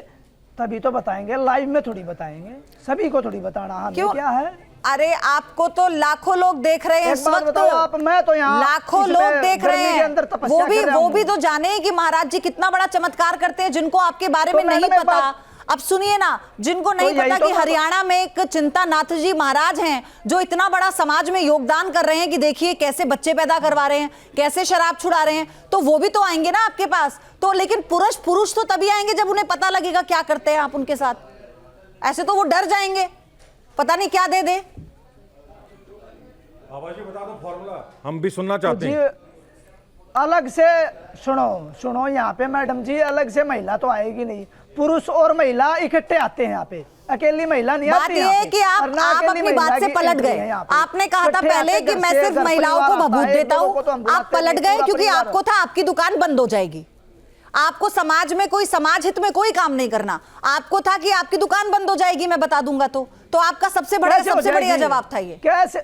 तभी तो बताएंगे, लाइव में थोड़ी बताएंगे, सभी को थोड़ी बताना हमें क्यों? क्या है। अरे आपको तो लाखों लोग देख रहे हैं एक इस बात वक्त। बताओ आप, मैं तो यहाँ लाखों इसमें लोग देख रहे गर्मी के हैं, अंदर तपस्या वो भी कर रहा वो हूँ। भी तो जाने कि महाराज जी कितना बड़ा चमत्कार करते हैं, जिनको आपके बारे तो में नहीं मैंने एक पता। बात- अब सुनिए ना, जिनको नहीं यही पता तो कि मैं- हरियाणा में एक चिंतानाथ जी महाराज हैं जो इतना बड़ा समाज में योगदान कर रहे हैं कि देखिए कैसे बच्चे पैदा करवा रहे हैं, कैसे शराब छुड़ा रहे हैं, तो वो भी तो आएंगे ना आपके पास। तो लेकिन पुरुष तो तभी आएंगे जब उन्हें पता लगेगा क्या करते हैं आप उनके साथ। ऐसे तो वो डर जाएंगे, पता नहीं क्या दे दे। बाबा जी बता दो फॉर्मूला, हम भी सुनना चाहते जी हैं। अलग से सुनो यहाँ पे मैडम जी, अलग से महिला तो आएगी नहीं, पुरुष और महिला इकट्ठे आते हैं यहाँ पे, अकेली महिला नहीं बात आती यह यहाँ है पे। कि आप और ना अपनी अकेली महिला बात से की पलट एंट्री है गए। यहाँ पे। आपने कहा था इकट्ठे पहले आते कि घर मैं से, सिर्फ घर महिलाओं को परिवार भभूत आता है, देता लोगों हूं। को तो हम आप बुलाते पलट नहीं, गए पूरा क्योंकि परिवार। आपको था आपकी दुकान बंद हो जाएगी। आपको समाज में कोई समाज हित में कोई काम नहीं करना, आपको था कि आपकी दुकान बंद हो जाएगी मैं बता दूंगा। तो आपका सबसे बढ़िया कैसे हो सबसे बढ़िया जाएगी? जवाब था ये। कैसे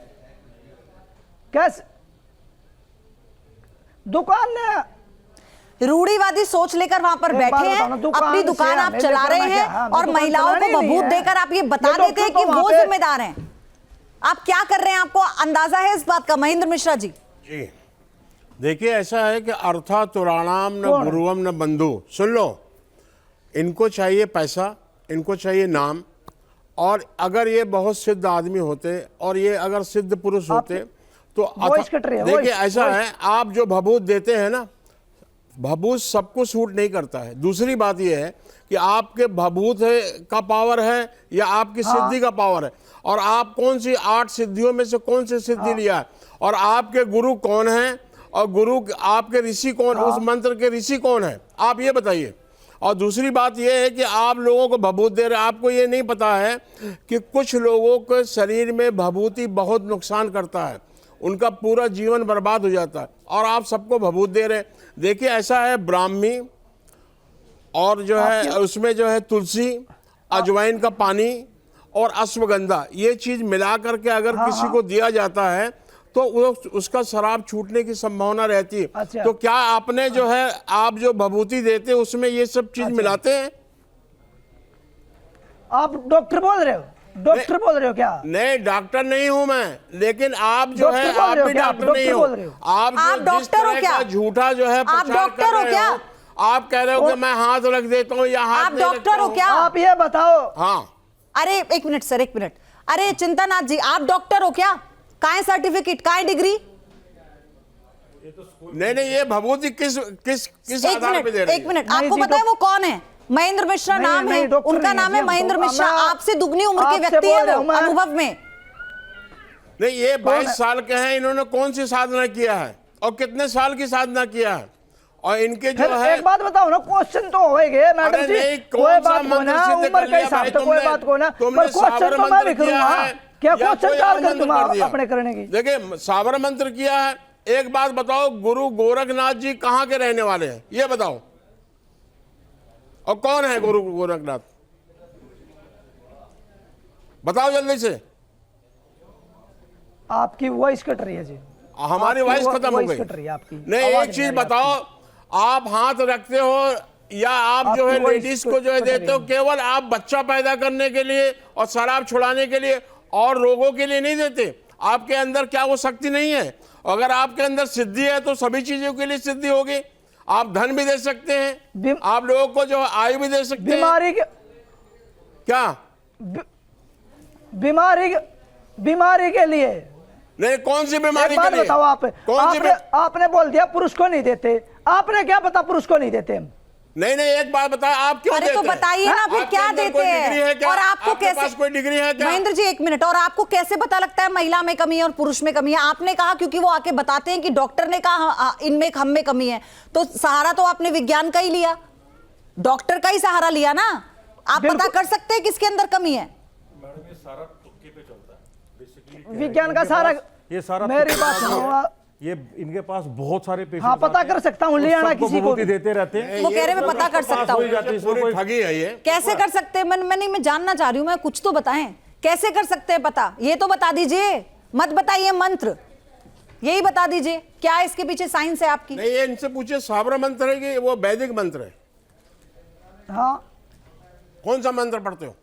कैसे दुकान ने रूढ़िवादी सोच लेकर वहां पर एक बैठे बात हैं, बताओ ना, दुकान अपनी से दुकान आप हमें चला रहे लेकर हैं क्या? हमें और दुकान महिलाओं चलानी को नहीं बबूत है। देकर आप ये बता ये देते डॉक्टर हैं तो कि वहाँ वो पे- जिम्मेदार हैं। आप क्या कर रहे हैं, आपको अंदाजा है इस बात का? महेंद्र मिश्रा जी, जी देखिए, ऐसा है कि अर्था तुराणाम न कौन है? गुरुवम न बंधु। सुन लो, इनको चाहिए पैसा, इनको चाहिए नाम, और अगर ये बहुत सिद्ध आदमी होते और ये अगर सिद्ध पुरुष होते तो वॉइस कट रही है, देखिए वॉइस, ऐसा वॉइस। है, आप जो भभूत देते हैं ना, भभूत सबको सूट नहीं करता है। दूसरी बात यह है कि आपके भभूत है का पावर है या आपकी सिद्धि का पावर है, और आप कौन सी 8 सिद्धियों में से कौन सी सिद्धि लिया है, और आपके गुरु कौन है, और गुरु आपके ऋषि कौन, उस मंत्र के ऋषि कौन है, आप ये बताइए। और दूसरी बात यह है कि आप लोगों को भभूत दे रहे हैं, आपको ये नहीं पता है कि कुछ लोगों के शरीर में भभूति बहुत नुकसान करता है, उनका पूरा जीवन बर्बाद हो जाता है, और आप सबको भभूत दे रहे हैं। देखिए ऐसा है, ब्राह्मी और जो है उसमें जो है तुलसी, अजवाइन का पानी और अश्वगंधा, ये चीज मिला करके अगर किसी को दिया जाता है तो उसका शराब छूटने की संभावना रहती है। अच्छा। तो क्या आपने जो है, आप जो भभूति देते हैं उसमें ये सब चीज मिलाते हैं? आप डॉक्टर बोल रहे हो? डॉक्टर बोल रहे हो क्या? नहीं, डॉक्टर नहीं हूं मैं, लेकिन आप जो है, डॉक्टर बोल आप रहे हो भी क्या? डॉक्टर नहीं डॉक्टर हो। बोल रहे हो? आप आप जो जिस डॉक्टर हो तरह क्या? का झूठा जो है आप प्रचार डॉक्टर कर हो रहे क्या? हो, आप कह रहे हो कि मैं हाथ रख देता हूँ या हाथ आप नहीं डॉक्टर रखता हो हूँ। क्या? आप ये बताओ। हाँ, अरे एक मिनट सर, एक मिनट। अरे चिंतानाथ जी, आप डॉक्टर हो क्या? काय सर्टिफिकेट, काय डिग्री? नहीं नहीं, ये भभूति किस किस किस एक आधार पे दे मिनट, रहे एक हैं? मिनट, नहीं आपको जी, पता है वो कौन है? महेंद्र मिश्रा नहीं, नाम नहीं, है, डॉक्टर उनका नहीं नाम है है जी, महेंद्र हमको- मिश्रा। मैं आपसे दुगनी उम्र के आपसे व्यक्ति बोल है रहा वो हूं मैं। अनुभव में। नहीं, ये 22 साल के हैं, इन्होंने कौन सी साधना किया है और कितने साल की साधना किया है, और इनके जो फिर है, एक बात बताओ ना, क्वेश्चन तो होएगे मैडम अरे जी। नहीं, कोई कौन सा बात को मंत्र ना, सिद्ध उम्र कर के लिया हिसाब भाई से कोई तुमने? बात को ना, तुमने पर क्वेश्चन साबर तो मैं मंत्र भी किया करूंगा। है क्या या क्वेश्चन कोई चार और कर मंत्र दूंगा कर दिया? अपने करने की? देखिए, साबर मंत्र किया है। एक बात बताओ, गुरु गोरखनाथ जी कहाँ के रहने वाले हैं, ये बताओ, और कौन है गुरु गोरखनाथ? बताओ जल्दी से। आपकी वॉइस कट रही है जी। हमारी आपकी वॉइस खत्म हो वॉइस गई। कट रही है आपकी। नहीं, आवाज एक चीज आ रही बताओ, आप हाथ रखते हो या आप जो है आपकी वॉइस लेडीज को जो है कट रही देते हो है। केवल आप बच्चा पैदा करने के लिए और शराब छुड़ाने के लिए और रोगों के लिए नहीं देते? आपके अंदर क्या वो शक्ति नहीं है? अगर आपके अंदर सिद्धि है तो सभी चीजों के लिए सिद्धि होगी। आप धन भी दे सकते हैं, आप लोगों को जो आयु भी दे सकते हैं। बीमारी के क्या? बीमारी के लिए नहीं, कौन सी बीमारी एक बात के लिए? बताओ आप। कौन सी आपने बोल दिया पुरुष को नहीं देते, आपने क्या पता पुरुष को नहीं देते हम? नहीं नहीं, एक बात बताओ, आप क्यों अरे देते तो हैं? बताइए ना, फिर आपके क्या अंदर देते कोई डिग्री है हैं? क्या? और आपको आपके कैसे, पास कोई डिग्री है क्या? महेंद्र जी एक मिनट, और आपको कैसे पता लगता है महिला में कमी है और पुरुष में कमी है? आपने कहा क्योंकि वो आके बताते हैं कि डॉक्टर ने कहा इनमें हम में कमी है, तो सहारा तो आपने विज्ञान का ही लिया, डॉक्टर का ही सहारा लिया ना। आप पता कर सकते हैं किसके अंदर कमी है? विज्ञान का सारा, ये सारा मेरी बात सुनो। ये इनके पास बहुत सारे पेशेंट हाँ, पता कर सकता हूँ, ले आना किसी को भी। देते रहते हैं। वो कह रहे मैं पता कर सकता हूँ। पूरी ठगी है ये। कैसे कर सकते हैं? मैं जानना चाह रही हूँ, मैं कुछ तो बताएं, कैसे कर सकते हैं पता? ये तो बता दीजिए, मत बताइए मंत्र, यही बता दीजिए क्या इसके पीछे साइंस है आपकी। नहीं, ये इनसे पूछिए, साबर मंत्र है कि वो वैदिक मंत्र है? हाँ, कौन सा मंत्र पढ़ते हो?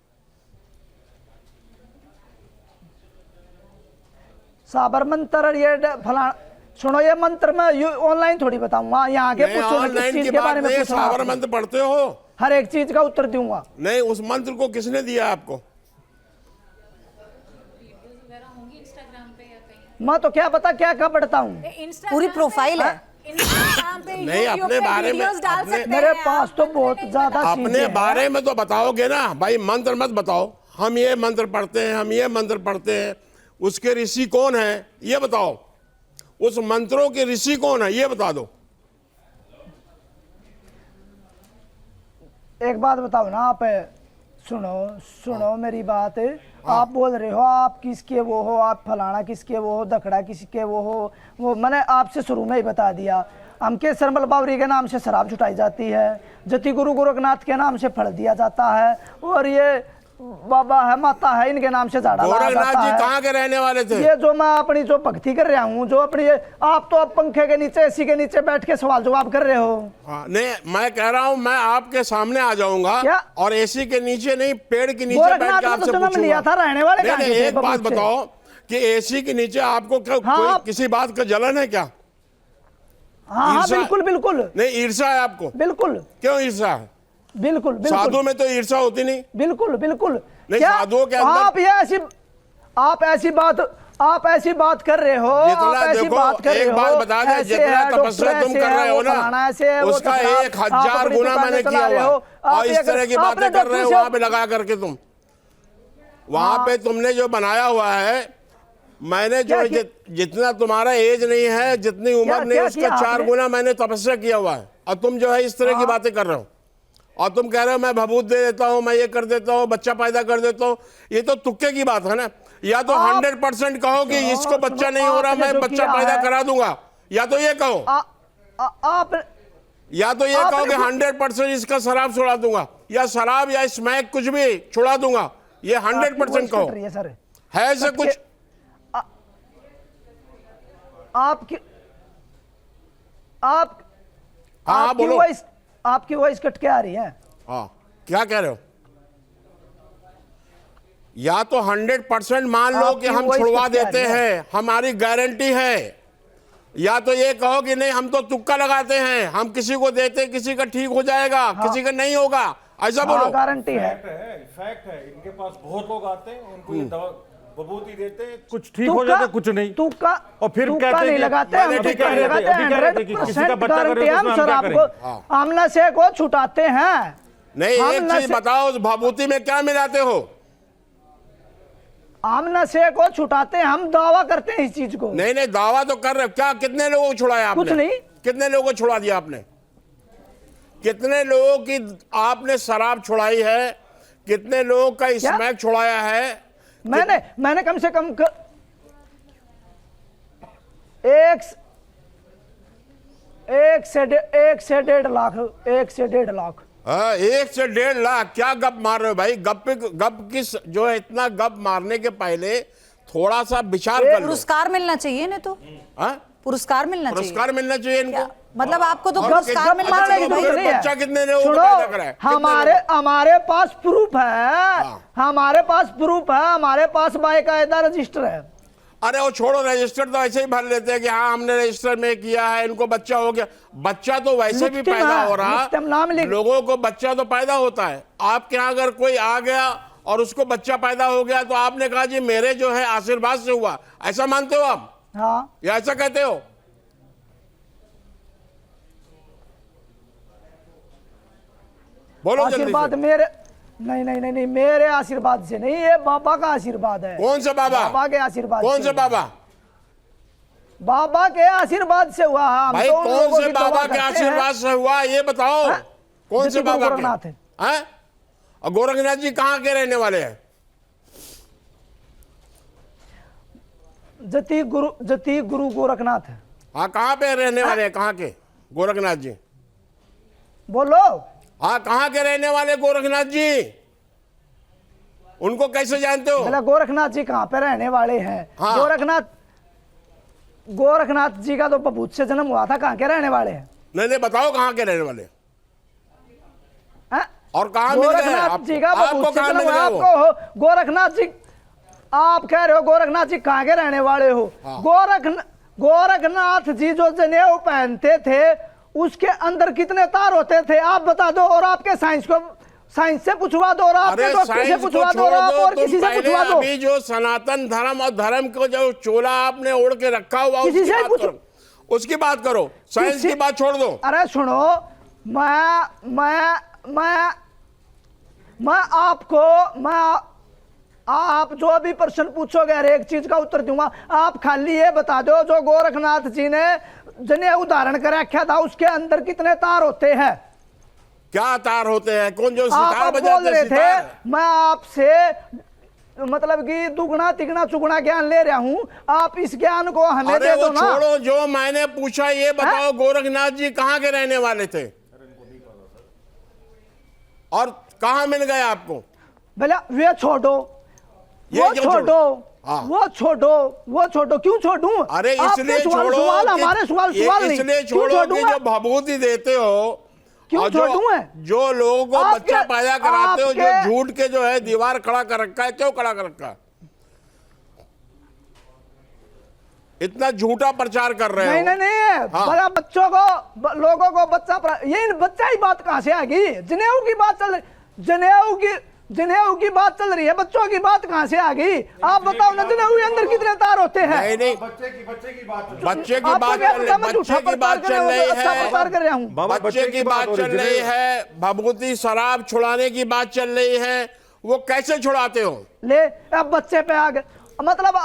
साबर मंत्र ये फला सुनो, ये मंत्र मैं ऑनलाइन थोड़ी बताऊंगा, यहाँ के नहीं, पूछो ना, किस ऑनलाइन चीज की के बात बारे में नहीं, पूछना साबर आपने। मंत्र पढ़ते हो? हर एक चीज का उत्तर दूंगा। नहीं, उस मंत्र को किसने दिया आपको? मैं तो क्या पता क्या क्या पढ़ता हूँ। पूरी प्रोफाइल है। नहीं, अपने बारे में मेरे पास तो बहुत ज्यादा अपने चीजें हैं। बारे में तो बताओगे ना भाई, मंत्र मत बताओ। हम ये मंत्र पढ़ते हैं, हम ये मंत्र पढ़ते हैं, उसके ऋषि कौन है ये बताओ, उस मंत्रों के ऋषि कौन है ये बता दो। एक बात बताओ ना आप, सुनो मेरी बात। आप बोल रहे हो आप किसके वो हो, आप फलाना किसके वो हो, दखड़ा किसके वो हो, वो मैंने आपसे शुरू में ही बता दिया। हमके सरमल बावरी के नाम से शराब छुटाई जाती है, जति गुरु गोरखनाथ के नाम से फल दिया जाता है, और ये बाबा है, माता है, इनके नाम से झाड़ा लगा गोरखनाथ जाता जी है। कहाँ के रहने वाले थे? ये जो मैं अपनी जो भक्ति कर रहा हूँ, जो अपनी आप तो अब पंखे के नीचे, एसी के नीचे बैठ के सवाल जवाब कर रहे हो। हाँ, नहीं, मैं कह रहा हूँ मैं आपके सामने आ जाऊंगा क्या? और एसी के नीचे नहीं, पेड़ के नीचे बैठ गोरखनाथ के में आपसे तो जन्म लिया था, पूछूंगा। रहने वाले नहीं, कहाँ नहीं, के थे एक बात बबूत से? बताओ कि एसी के नीचे आपको क्या हाँ, कोई आप- किसी बात का जलन है क्या? हाँ हाँ, ईर्ष्या- बिल्कुल बिल्कुल नहीं, ईर्ष्या है आपको? बिल्कुल क्यों ईर्ष्या है? बिल्कुल बिल्कुल साधु में तो ईर्ष्या होती नहीं। बिल्कुल बिल्कुल। नहीं, क्या साधुओं के अंदर- आप ऐसी बात कर रहे हो, जितना आप ऐसी देखो, बात कर रहे एक हो, बात बता दें, ऐसे जितना है, तपस्या डॉक्टर तुम ऐसे कर रहे है, हो वो ना, फलाना ऐसे है, वो उसका फलाना, 1000 आप अपनी गुना दुकानें मैंने चला किया रहे हुआ हो, है। और आप इस एक- तरह की आपने बातें कर रहे हो डॉक्टर वहां पे लगा करके तुम वहां पे तुमने जो बनाया हुआ है, मैंने जो क्या- जितना तुम्हारा एज नहीं है, जितनी उम्र क्या- नहीं, क्या उसका किया 4 आपने? गुना मैंने तपस्या किया हुआ है। और तुम जो है इस तरह की बातें कर रहे हो, और तुम कह रहे हो मैं भभूत दे देता हूं, मैं ये कर देता हूं, बच्चा पैदा कर देता हूं। ये तो तुक्के की बात है ना। या तो 100% कहो कि इसको बच्चा नहीं हो रहा, आपने मैं जो बच्चा किया पैदा है- करा दूंगा, या तो ये कहो, आप या तो ये आपने कहो कि कुछ- 100% इसका शराब छुड़ा दूंगा, या शराब या स्मैक कुछ भी छुड़ा दूंगा। ये 100% कहो। है सर, है ऐसे कुछ? आपकी आप हाँ, आपकी बोलो। वॉइस आपकी वॉइस कट के आ रही है। हाँ, क्या कह रहे हो? या तो 100% मान लो आपकी कि हम voice छुड़वा कट के आ देते रही है। हैं, हमारी गारंटी है, या तो ये कहो कि नहीं हम तो तुक्का लगाते हैं, हम किसी को देते किसी का ठीक हो जाएगा, किसी का नहीं होगा, ऐसा बोलो। हाँ, गारंटी है। फैक्ट है, इनके पास बहुत लोग आते हैं, उनको ये दवा बबूती देते हैं, कुछ ठीक हो तुक्का- जाता है, कुछ नहीं। तुक्का और फिर तुक्का कहते हैं नहीं कि लगाते, मैंने हम ठीक तुक्का है, नहीं लगाते, अभी कह रहे थे कि किसी का 100% बच्चा करे तो गारंटी है, उसमें हम हम क्या शराब को करें? हम नशे को छुटाते हैं। नहीं, हम एक चीज नशे- बताओ, उस भभूति में क्या मिलाते हो? हम नशे को छुटाते हैं, हम दावा करते हैं इस चीज को। नहीं नहीं, दावा तो कर रहे हो। क्या कितने लोगों को छुड़ाया आपने? कुछ नहीं। कितने लोगों को छुड़ा दिया आपने? कितने लोगों की आपने शराब छुड़ाई है? कितने लोगों का स्मैक छुड़ाया है? मैंने कम से कम एक से 1.5 लाख 1 से 1.5 लाख। 1 से 1.5 लाख? क्या गप मार रहे हो भाई? गप किस जो है, इतना गप मारने के पहले थोड़ा सा विचार कर लो। पुरस्कार मिलना चाहिए ना, तो हाँ? पुरस्कार मिलना चाहिए। पुरस्कार मिलना चाहिए इनको। क्या? मतलब आपको तो और पुरस्कार कितना- मिलना अच्छा, चाहिए तो भाई। फिर नहीं है। बच्चा कितने लोगों को सुनो, पैदा करा है? कितने हमारे पास प्रूफ है, हाँ। हमारे पास प्रूफ है, हमारे पास बाकायदा रजिस्टर है। अरे वो छोड़ो, रजिस्टर तो ऐसे ही भर लेते हैं कि हाँ हमने रजिस्टर में किया है, इनको बच्चा हो गया। बच्चा तो वैसे भी लिखते पैदा ना, हो रहा, लिखते हम नाम लिख- लोगों को बच्चा तो पैदा होता है। आपके यहाँ अगर कोई आ गया और उसको बच्चा पैदा हो गया तो आपने कहा जी मेरे जो है आशीर्वाद से हुआ, ऐसा मानते हो आप हाँ, या ऐसा कहते हो? बोलो जल्दी आशीर्वाद से। मेरे नहीं नहीं नहीं नहीं, मेरे आशीर्वाद से नहीं, ये बाबा का आशीर्वाद है। कौन सा बाबा? बाबा के आशीर्वाद कौन से। से बाबा? बाबा के आशीर्वाद से हुआ। हम भाई तो उन कौन लोगों से की दुआ बाबा के करते हैं। आशीर्वाद से हुआ ये बताओ? हाँ? कौन से जति गुरु बाबा गोरखनाथ के? है। हैं? और गोरखनाथ जी कहाँ के रहने वाले हैं? जति गुरु गोरखनाथ है। हाँ, कहाँ पे रहने वाले हैं? कहाँ के गोरखनाथ जी? बोलो। हाँ, कहाँ के रहने वाले गोरखनाथ जी? उनको कैसे जानते हो? बोला गोरखनाथ जी कहाँ पे रहने वाले हैं? हाँ। गोरखनाथ जी का तो बबूत से जन्म हुआ था, कहाँ के रहने वाले हैं? नहीं नहीं, बताओ कहाँ के रहने वाले हैं? हैं? और कहाँ मिल गए गोरखनाथ जी का आपको? बबूत से कहाँ जन्म मिल हुआ गए वो? आपको। गोरखनाथ जी, आप कह रहे हो गोरखनाथ जी कहाँ के रहने वाले हो? हाँ। गोरखनाथ जी जो जनेऊ पहनते थे उसके अंदर कितने तार होते थे आप बता दो, और आपके साइंस से पूछवा दो, और आपके अरे डॉक्टर से साइंस को पूछवा दो, और छोड़ आप दो, और तुम किसी से पहले पूछवा दो। अभी जो सनातन धर्म और धर्म को जो चोला आपने ओढ़ के रखा हुआ किसी उसकी से बात पूछो। करो, उसकी बात करो, साइंस किसी- की बात छोड़ दो। अरे सुनो, मैं आप जो भी प्रश्न पूछोगे हर एक चीज का उत्तर दूंगा। आप खाली ये बता दो जो गोरखनाथ जी ने जनेऊ धारण कर रखा था उसके अंदर कितने तार होते हैं? क्या तार होते हैं? कौन जो आप सितार बोल बजाते रहे हैं? सितार? थे, मैं आपसे मतलब कि दुगना तिगना चुगना ज्ञान ले रहा हूं, आप इस ज्ञान को हमें अरे दे वो दो ना। छोड़ो, जो मैंने पूछा ये बताओ, गोरखनाथ जी कहाँ के रहने वाले थे और कहाँ मिल गए आपको? भला वे छोड़ो, ये वो क्यों छोड़ो, हाँ। वो छोड़ो, क्यों छोड़ू? अरे आपके इसलिए सवाल छोड़ो सवाल, कि- हमारे सवाल सवाल नहीं, इसलिए क्यों छोड़ो कि छोड़ूंगा? जो भभूति देते हो क्यों और छोड़ूं मैं? जो लोगों को आपके- बच्चा पैदा कराते हो, जो आपके- झूठ के जो है दीवार खड़ा कर रखा है, क्यों खड़ा कर रखा है? इतना झूठा प्रचार कर रहे नहीं हो। नहीं नहीं हाँ। बड़ा बच्चों को लोगों को ये बच्चा ही बात कहाँ से आ गई? जनेऊ की बात चल रही, जनेऊ की बात चल रही है, बच्चों की बात कहाँ से आ गई? आप बताओ ना, जनेऊ के अंदर कितने तार होते हैं? नहीं नहीं, बच्चे की बात बच्चे की आपको बात क्या चल पता, रही, मैं झूठा बच्चे की बात प्रचार चल कर रहा रही हूं, अच्छा है, प्रचार कर रहा हूं। बाबा, बच्चे की बात हो चल रही रही है, भभूति शराब छुड़ाने की बात चल रही है, वो कैसे छुड़ाते हो? ले अब बच्चे पे आ गए, मतलब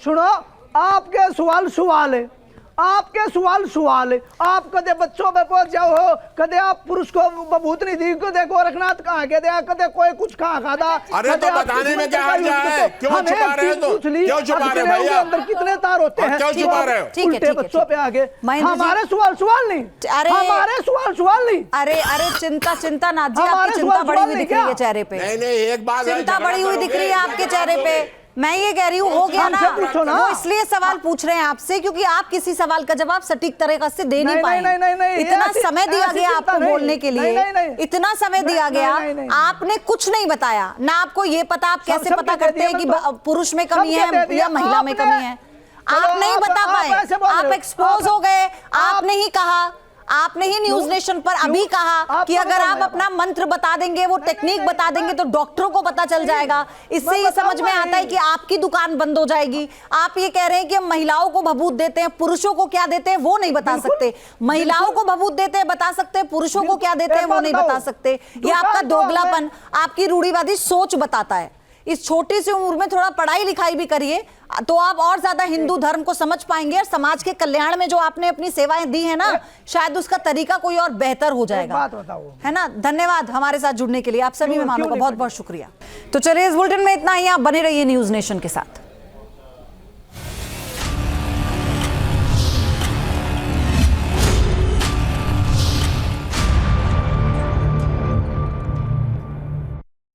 सुनो, आपके सवाल है, आपके सवाल है। आप कदे बच्चों पे पहुंच जाओ हो, कदे आप पुरुष को बबूत नहीं दी, कदे गोरखनाथ कहा के दिया, कदे कोई कुछ खा खादा। अरे तो बताने में क्या हर्ज है? क्यों छुपा रहे हो? तो क्यों छुपा रहे हो भैया? अंदर कितने तार होते और हैं? क्यों छुपा रहे हो? ठीक है, उल्टे ठीक है, बच्चों ठीक पे है। आगे महेंद्र जी- हमारे सवाल नहीं, अरे- हमारे सवाल नहीं। अरे चिंता नाथ जी, हमारे आपकी चिंता सवाल बड़ी हुई नहीं दिख रही है क्या? चेहरे पे। नहीं नहीं, एक बात है, चिंता झगड़ा बड़ी हुई दिख करोगे, रही है आपके चेहरे पे। मैं ये कह रही हूँ, हो गया ना, हमसे पूछो ना। वो इसलिए सवाल पूछ रहे हैं आपसे क्योंकि आप किसी सवाल का जवाब सटीक तरीका से दे नहीं नहीं, पाए। नहीं, नहीं, नहीं, इतना ऐसी- समय दिया ऐसी गया चिंता आपको नहीं। बोलने के लिए, नहीं, नहीं, नहीं। इतना समय दिया नहीं, गया, नहीं, नहीं, आपने कुछ नहीं बताया ना। आपको ये पता, आप कैसे सब पता कह करते दिया हैं कि मैं तो। पुरुष में कमी सब है कह दिया या महिला में आपने। कमी है? चलो, आप नहीं बता आप ऐसे बोल पाए, रहे आप हो। एक्सपोज हो गए। आप- आपने ही कहा, आपने ही न्यूज नेशन पर अभी कहा आप कि तो अगर आप बताओ अपना मंत्र बता देंगे, वो टेक्निक बता देंगे तो डॉक्टरों को पता चल जाएगा। इससे मैं ये समझ में बताऊंगा आता है ही। कि आपकी दुकान बंद हो जाएगी। आप ये कह रहे हैं कि हम महिलाओं को भभूत देते हैं, पुरुषों को क्या देते हैं वो नहीं बता बिल्कुल, सकते। महिलाओं को भभूत देते हैं बता सकते हैं, पुरुषों को क्या देते हैं एक वो बात नहीं बताओ। बता सकते। ये दुकान आपका तो दोगलापन, आपकी रूढ़िवादी सोच बताता है। इस छोटी सी उम्र में थोड़ा पढ़ाई लिखाई भी करिए तो आप और ज्यादा हिंदू धर्म को समझ पाएंगे और समाज के कल्याण में जो आपने अपनी सेवाएं दी है ना, शायद उसका तरीका कोई और बेहतर हो जाएगा। बात बताओ, है ना। धन्यवाद हमारे साथ जुड़ने के लिए, आप सभी क्यों- मेहमानों क्यों का नहीं बहुत बहुत शुक्रिया। तो चलिए, इस बुलेटिन में इतना ही। आप बने रहिए न्यूज नेशन के साथ।